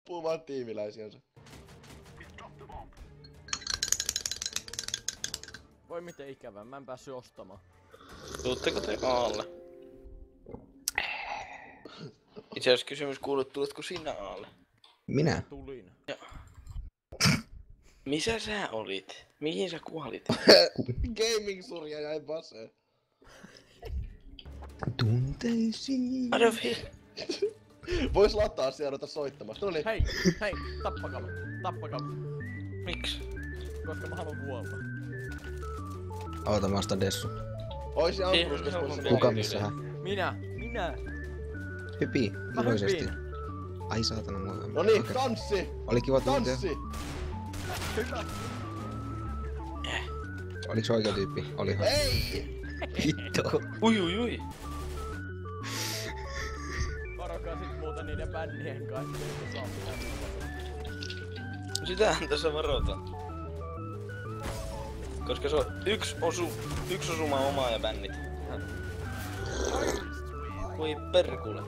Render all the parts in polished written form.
Tappuu vaan tiimiläisiänsä. Voi miten ikävää, mä en päässyt ostamaan. Tuutteko te Aalle? Itse asiassa kysymys kuuluu, tuletko sinä Aalle? Minä? Tulin. Missä sä olit? Mihin sä kuolit? Gaming-surja jäi baseen. Tunteisiin. Adolfi! Vois lataa siellä ruveta soittamassa. Noniin. Hei, tappakaa. Miksi? Koska mä haluan kuolla. Oota, mä ostan Dessu. Ois ampunut, jos vois Kuka missähän? Minä! Hypi, Mä iloisesti. hypin. Ai saatana mua. Noniin, Okei. tanssi! Oli kiva tuntea. Tanssi! Hyvä! Oliks oikea tyyppi? Olihan. Ei! Vittu. Ui. Varokaa sit muuta niiden bännien kanssa, että saa pitää. Sitähän tässä varotaan. Koska se on yksi osuma omaa ja bännit. Voi perkule.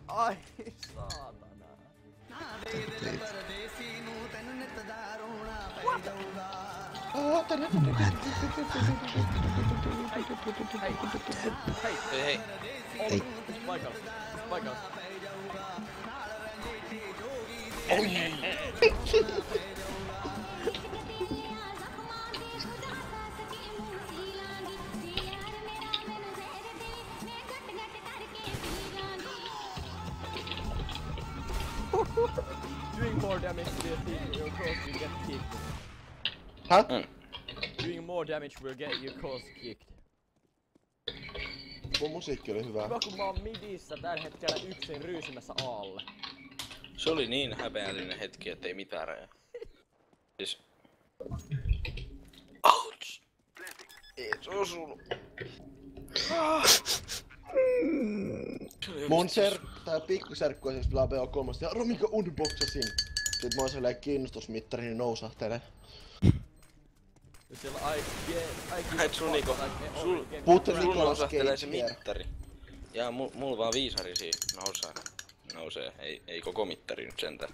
Ai saatana. Hei. Ei. Paikalla. Doing more damage to your team, your cause you get kicked. Häh? Doing more damage will get your cause kicked. Mun musiikki oli hyvä. Hyvä kun mä oon midissä tällä hetkellä yksin ryysimässä Aalle. Se oli niin häpeällinen hetki, ettei mitään rajaa. Siis... Ouch! Ei se osunut. Mun tää pikkuserkku esimerkiksi pelaa BO3 ja arvo minkä unboxasin. Sit mä oon silleen kiinnostusmittari niin nousahtelee. Siellä Et sun niinku... Puhutte Sul Nicolas nousahtelee se Cage. mittari. Ja mul vaan viisari siinä nousee. Ei koko mittari nyt sentään.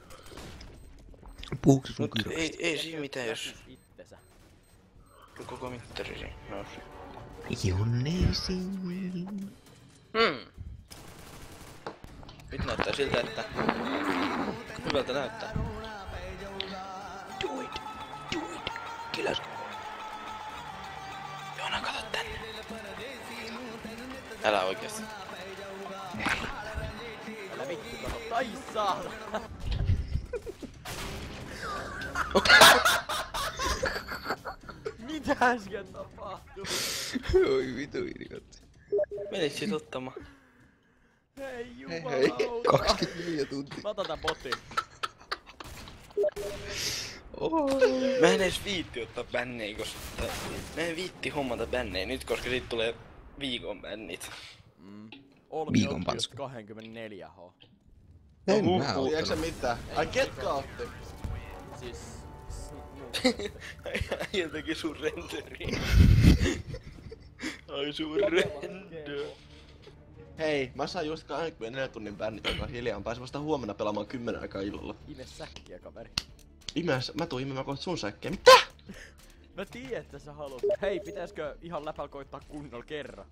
Puhuuko sun Mut kyrvästä? ei siinä mitään jos itsensä. koko mittari siinä nousee. Jonneisiin. Nyt näyttää siltä, että... Hyvältä näyttää. Do it. Kilas. Joona, kato tänne. Älä oikeesti. Älä vittu kato. Tai saatana. Mitä äsken tapahtui? Oi vitu idiootti. Menit sit ottamaan. Hei Hei. jumalauta. 24 tuntia. Mä otan tän botin. Mä en edes viitti ottaa bännejä, koska... Mä en viitti hommata bännejä nyt, koska siitä tulee viikon bännit. Olmi Viikon otti pansku. just 24H. En mä Tiedätkö sä ottanut. mitään? Ai ketkä otti? Siis... Äijä teki sun renderiin. Ai sun render. Hei, mä sain just 24 tunnin bännit, joka hiljaa. Pääsin vasta huomenna pelaamaan 10 aikaa illalla. Ime säkkiä kaveri. Mä tuun imemään kohta sun säkkiä. Mitä? Mä tiedän, että sä haluat. Hei, pitäisikö ihan läpäl koittaa kunnolla kerran?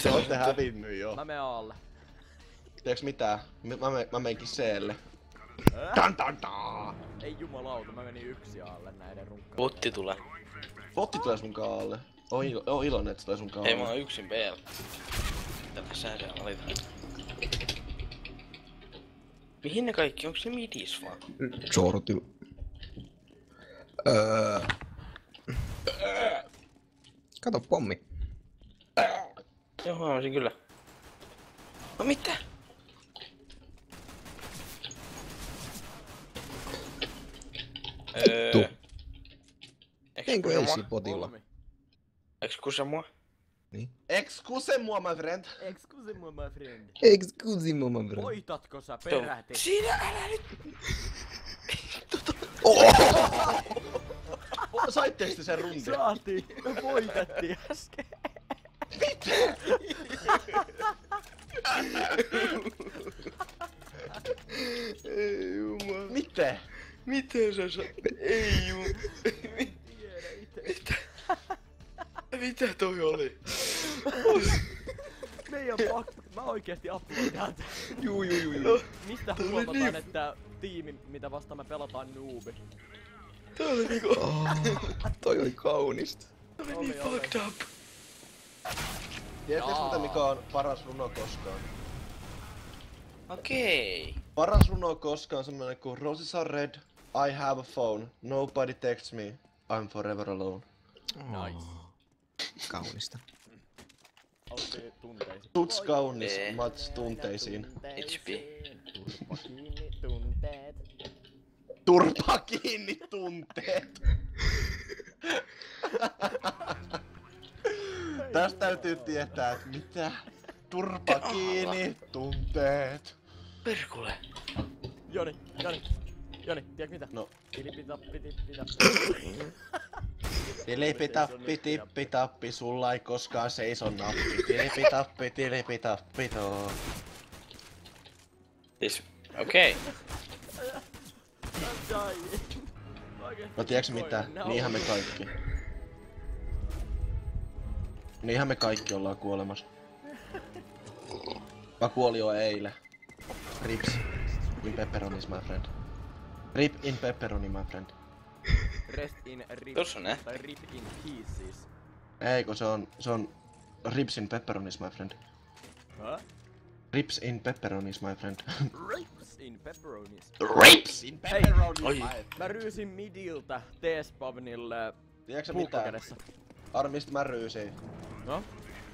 Te ootte hävinnyt jo. Mä menen Aalle. Tiedätkö mitään? Mä menenkin C:lle. Ei jumalauta, mä menin yksi Aalle näiden runkkaan. Botti tulee. Botti tulee sun kaalle. Oon iloinen, että se tulee sun kaalle. Ei mä oon yksin BL. Tätä säädään valitaan. Mihin ne kaikki? Onks ne midis vaan? Sorty. Kato pommi. Joo, huomasin kyllä. No mitä? Vittu. Enkö Excuse eisi moi? potilla? Olmi. Excuse moi? Excuse moi, my friend. Excuse me, my friend. Excuse me, my friend. Voitatko sä peräti? Siinä älä nyt! Saitteko te sen rundin? Saatiin! Me voitettiin äsken! Mitä? Miten sä Ei juu. Tiedä ite. Mitä toi oli? Meidän pakko. Mä oikeesti uploadaan tän. Juu. Mistä Tuli huomataan, niin- että tiimi, mitä vastaan me pelataan noobi? Toi oli niinku... Toi oli kaunista. Toi oli niin fucked up. Tiedättekö mitä mikä on paras runo koskaan? Okei. Paras runo koskaan on semmonen kuin Roses are red, I have a phone, nobody texts me, I'm forever alone. Nice. Kaunista. Oltiin tunteisiin. Tuts kaunis, mats tunteisiin. HP. Turpa kiinni tunteet. Turpa kiinni tunteet! Tästä täytyy tietää, että mitä? Turpa kiinni tunteet. Perkule. Joni, tiedätkö mitä? No. Pilipitappi. Tilipitappi, tippitappi, sulla ei koskaan seiso nappi. Tilipitappi, too. Siis, okei. No tiedätkö mitä? Niinhän me kaikki. Niinhän me kaikki ollaan kuolemassa. Mä kuolin jo eilen. Rips in pepperonis, my friend. Rip in pepperoni, my friend. Rest in rip. Tossa on Tai rip in pieces. Eikö se on rips in pepperonis, my friend. Huh? Rips in pepperonis, my friend. Rips in pepperonis. Rips in pepperonis, Oi. my Mä ryysin midiltä T-Spavnille Tiedätkö puukko mitä? kädessä. Armista mä ryysin. No?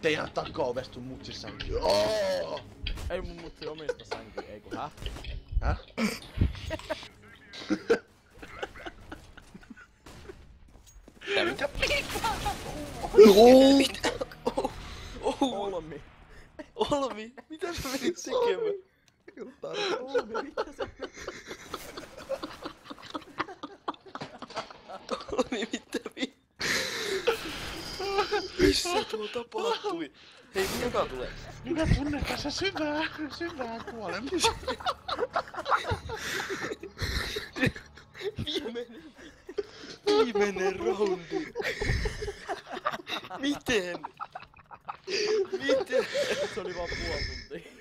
Teidän takaovesta sun mutsissa. Joo! Ei mun mutsi omista sänkyä, ei kun häh? Häh? Mitä? Olmi. Olmi, mitä sä menit tekemään? Olmi, mitä sä... Olmi, mitä Missä tuo tapahtui? Hei, joka tulee? Minä tunnen tässä syvää kuolemista. Viimeinen roundi. Miten? Se oli vaan puoli tuntia.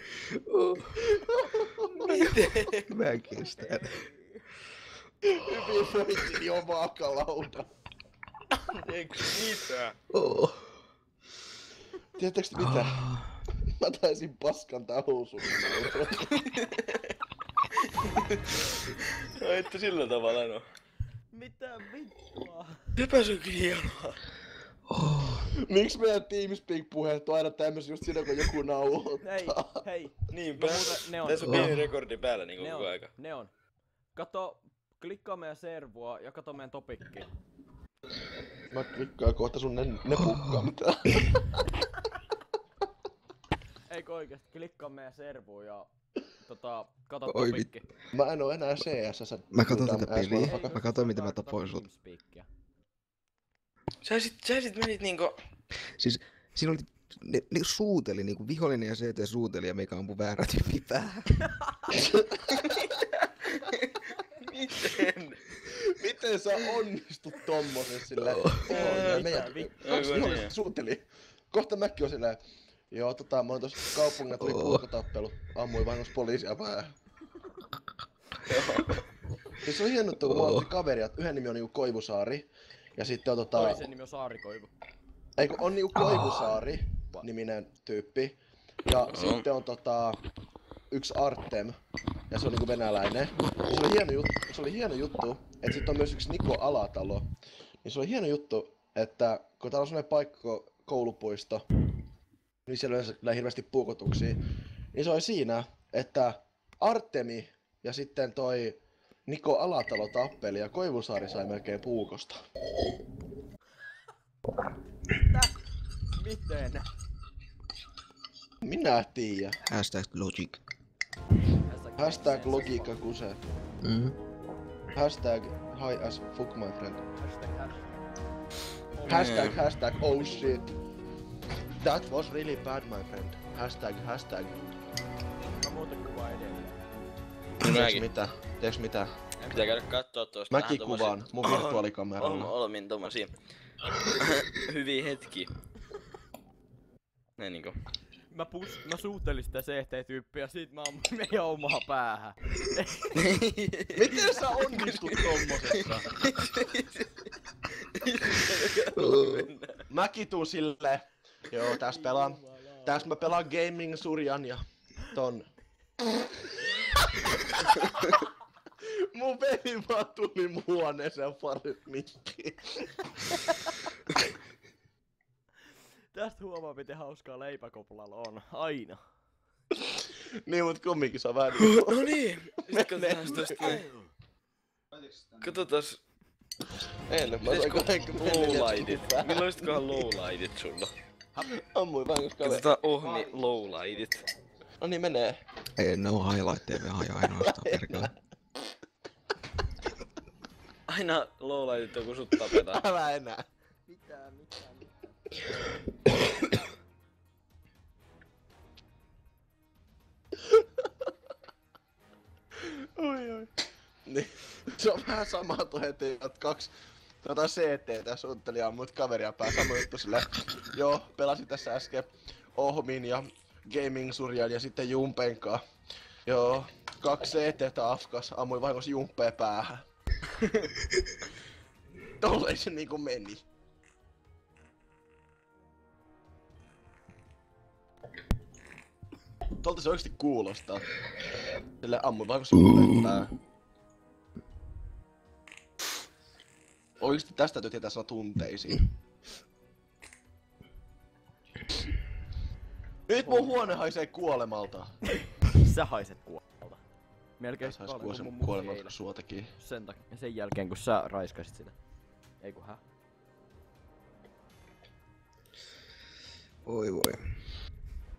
Miten? Mä en kestä. Hyvin voitin jo vaakalauda. Eikö mitään? Tiedättekö mitä? Mä taisin paskan tää housuun. No että sillä tavalla no. Mitä vittua? Sepäs on kyllä hienoa. Miksi meidän TeamSpeak-puheet on aina tämmösiä just siinä kun joku nauhoittaa? Hei. Niinpä. No muuten ne on. Tässä on pieni rekordi päällä niinku Ne koko on, aika. ne on. Kato, klikkaa meidän servua ja kato meidän topikki. Mä klikkaan kohta sun nepukkaa mitään. Eikö oikeesti? Klikkaa meidän servua ja kato Oi topikki. Mä en oo enää CSS. Mä katon tätä Ass peliä. motherfucker. Mä katon miten mä tapoin sut. Sä sit menit niinku... Siis siinä oli, ne suuteli niinku vihollinen ja CT suuteli ja meikä ampui väärä tyyppi päähän. Miten? Miten sä onnistut tommosessa silleen? Meidän vittu. kaksi Aivan vihollista suuteli. Kohta mäkin on silleen. Joo, mä oon tossa kaupungilla tuli purkotappelu. Ammuin vahingossa poliisia päähän. Siis se on hieno, kun mulla oli kaveria, yhden nimi on niinku Koivusaari. Ja sitten on Toisen nimi on Saarikoivu. Eikö on niinku Koivusaari niminen tyyppi. Ja sitten on yksi Artem. Ja se on niinku venäläinen. Ja se oli hieno juttu, että sitten on myös yksi Niko Alatalo. Niin se oli hieno juttu, että kun täällä on sellainen paikka koulupuisto, niin siellä on hirveästi puukotuksia. Niin se oli siinä, että Artemi ja sitten toi Niko Alatalo tappeli ja Koivusaari sai melkein puukosta. Miten? Minä tiedän. #logic. Hashtag logiikka kuse. Hashtag high as fuck my friend. Hashtag oh shit. That was really bad my friend. Hashtag. Mä muuten kuvaan edelleen. Tiedätkö mitä? Pitää käydä kattoo tuosta. Mäkin kuvaan mun virtuaalikameralla. Olmin tommosia hyviä hetki. Näin niinku. Mä suutelin sitä CT-tyyppiä, sit mä ammuin meidän omaa päähän. Miten sä onnistut tommosessa? Mäkin tuun silleen. Joo, täs mä pelaan Gaming Surjan ja ton. Mun veli vaan tuli mun huoneeseen parit mikkiin. Tästä huomaa miten hauskaa leipäkoplalla on, aina. Niin mut kumminkin se on vähän No niin, sit katsotaan tosta näin. Katsotaas. Mä sain lowlightit. Millaisitkohan lowlightit sulla? Ammuin vaan koska Katsotaan ohmi lowlightit. No niin menee. Ei ne oo highlightteja vielä ainoastaan perkele. Aina lowlightit on kun sut tapetaan. Älä enää. Mitään. Oi. Niin. Se on vähän sama tuo heti, että kaksi CT-tä suunnitteli ammut kaveria pää. Sama juttu sille. Joo, pelasin tässä äsken Ohmin ja Gaming Surjan ja sitten Jumpenkaa. Joo, 2 CT-tä afkas, ammuin vahingossa Jumpeen päähän. Tolleen se niinku meni. Tolta se oikeesti kuulostaa. Sille ammuin vahingossa Jumpeen päähän. Oikeesti tästä täytyy tietää sanoa tunteisiin. Nyt mun huone haisee kuolemalta. Sä haiset kuolemalta. Melkein Sä hais kuolemalta kun sua teki. Sen jälkeen kun sä raiskasit sitä. Ei kun Voi.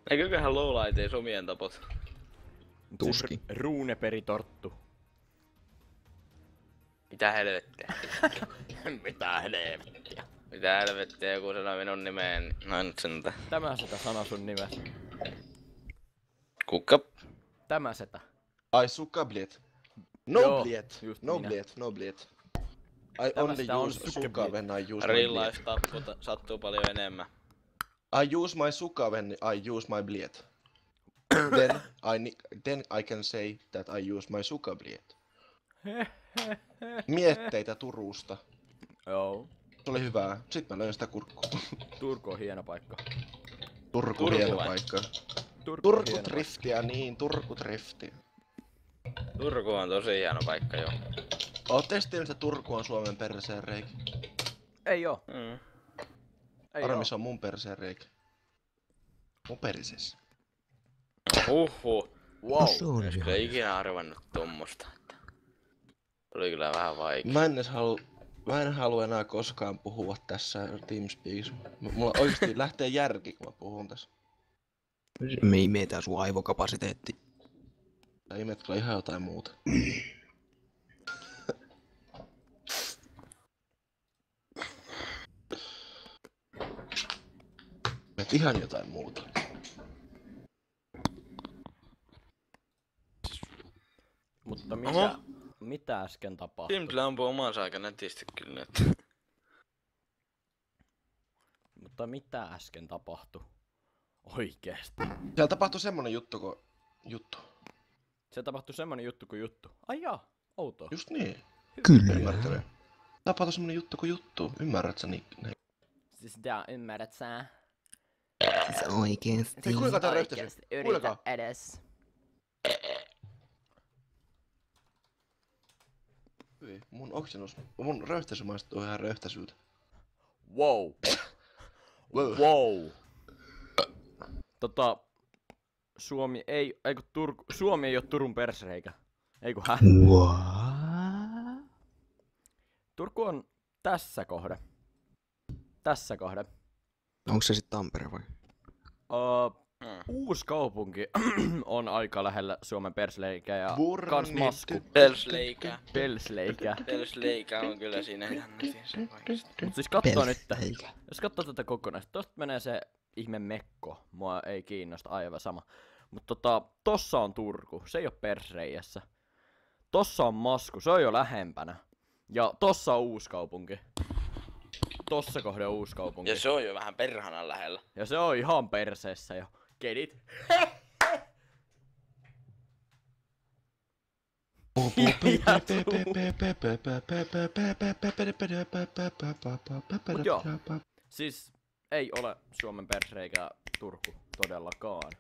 Eikököhän lowlighteis omien tapot? Tuski. Ruuneperitorttu. Mitä helvettiä? Mitä helvettiä? Mitä helvettiä joku sanoi minun nimeen? No nyt sentä. Tämä setä sana sun nimessä. Kukka. Tämä setä. Ai suka bliet. No Joo, bliet. just No minä. bliet, no bliet. I Tämä only sitä on use suka suka bliet. when I use my Real bliet. life tappu sattuu paljon enemmän. I use my suka when I use my bliet. Then I can say that I use my suka bliet. Mietteitä Turusta. Joo. Se oli hyvää. Sitten mä löin sitä kurkkua. Turku on hieno paikka. Turku hieno vai? paikka. Turku on Turku hieno driftiä, niin Turku driftiä. Turku on tosi hieno paikka joo. Ootte sitten että Turku on Suomen perseen reikä? Ei oo. Ei Armi oo. se on mun perseen reikä. Mun perseessä. Huhhuh. Wow. Olisiko ikinä arvannut tommosta? Oli kyllä vähän vaikea. Mä en halua enää koskaan puhua tässä Teamspeaks. Mulla oikeesti lähtee järki, kun mä puhun tässä. Me imetään sun aivokapasiteetti. Tää imet kyllä ihan jotain muuta. Imet ihan jotain muuta. Mutta Oho. mitä äsken tapahtui? Timsillä ampuu omansa aika nätisti kyllä nyt. Mutta mitä äsken tapahtui? Oikeesti. Siellä tapahtui semmonen juttu. Se tapahtui semmonen juttu kuin juttu. Ai jaa, outoa. Just niin. Kyllä. Ymmärtää. Tapahtui semmonen juttu kuin juttu. Ymmärrät sä niin? Siis tää ymmärrät sä? Siis oikeesti. Hei, kuinka tää röyhtäsi? Yritä Kuinka? edes. Hyi, mun röyhtäisy maistuu ihan röyhtäisyltä. Wow. Wow. Wow. Suomi ei oo Turun persreikä. Eiku What? Turku on tässä kohde. Onko se sit Tampere vai? Uusi kaupunki on aika lähellä Suomen persleikää ja Burni. kans Masku. Pelsleikä. Pelsleikä. On kyllä siinä ihan netissä oikeesti. Mut siis kattoo nyt. Eikä. Jos katsoo tätä kokonaista, tosta menee se ihme Mekko. Mua ei kiinnosta aivan sama. Mut tossa on Turku. Se ei oo persreijässä. Tossa on Masku, se on jo lähempänä. Ja tossa on Uuskaupunki. Tossa kohde on Uuskaupunki. Ja se on jo vähän perhanan lähellä. Ja se on ihan perseessä jo. Kedit. Mut joo. Siis ei ole Suomen perse eikä Turku todellakaan.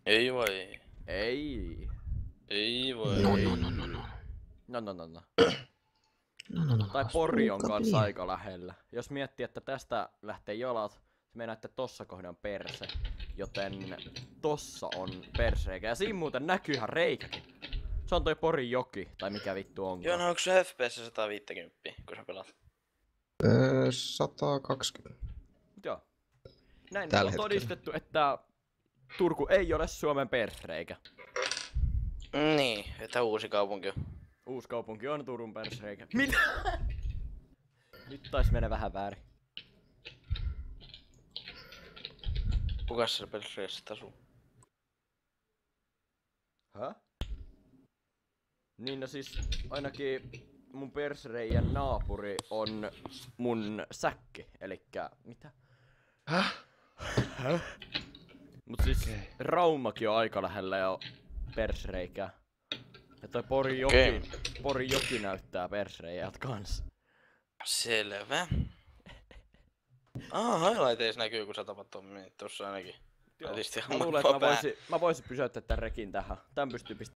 Ei vai. Ei. Ei vai. No. Tai Pori on kanssa aika lähellä. Jos miettii, että tästä lähtee jalat, se meinaa, että tossa kohden on perse. Joten tossa on perse. Ja siinä muuten näkyy ihan reikäkin. Se on toi Porin joki, tai mikä vittu onkaan. Joo, no onko se FPS 150, kun sä pelaat? 120. Joo. Näin Tällä on hetkellä. todistettu, että Turku ei ole Suomen persreikä. Niin, että Uusikaupunki on. Uuskaupunki on Turun persreikä. Mitä? Nyt taisi mennä vähän väärin. Kukas siellä perseessä asuu? Häh? Niin no siis ainakin mun persreijän naapuri on mun säkki, elikkä mitä? Häh? Mut siis Okei. Raumakin on aika lähellä jo persreikää. Ja toi Okei. Porin joki näyttää persreijät kans. Selvä. Highlighteissa näkyy, kun sä tapat Tommi. Tossa ainakin. Joo. Tietysti Mä luulen, että mä voisin pysäyttää tän rekin tähän. Tän pystyy pistämään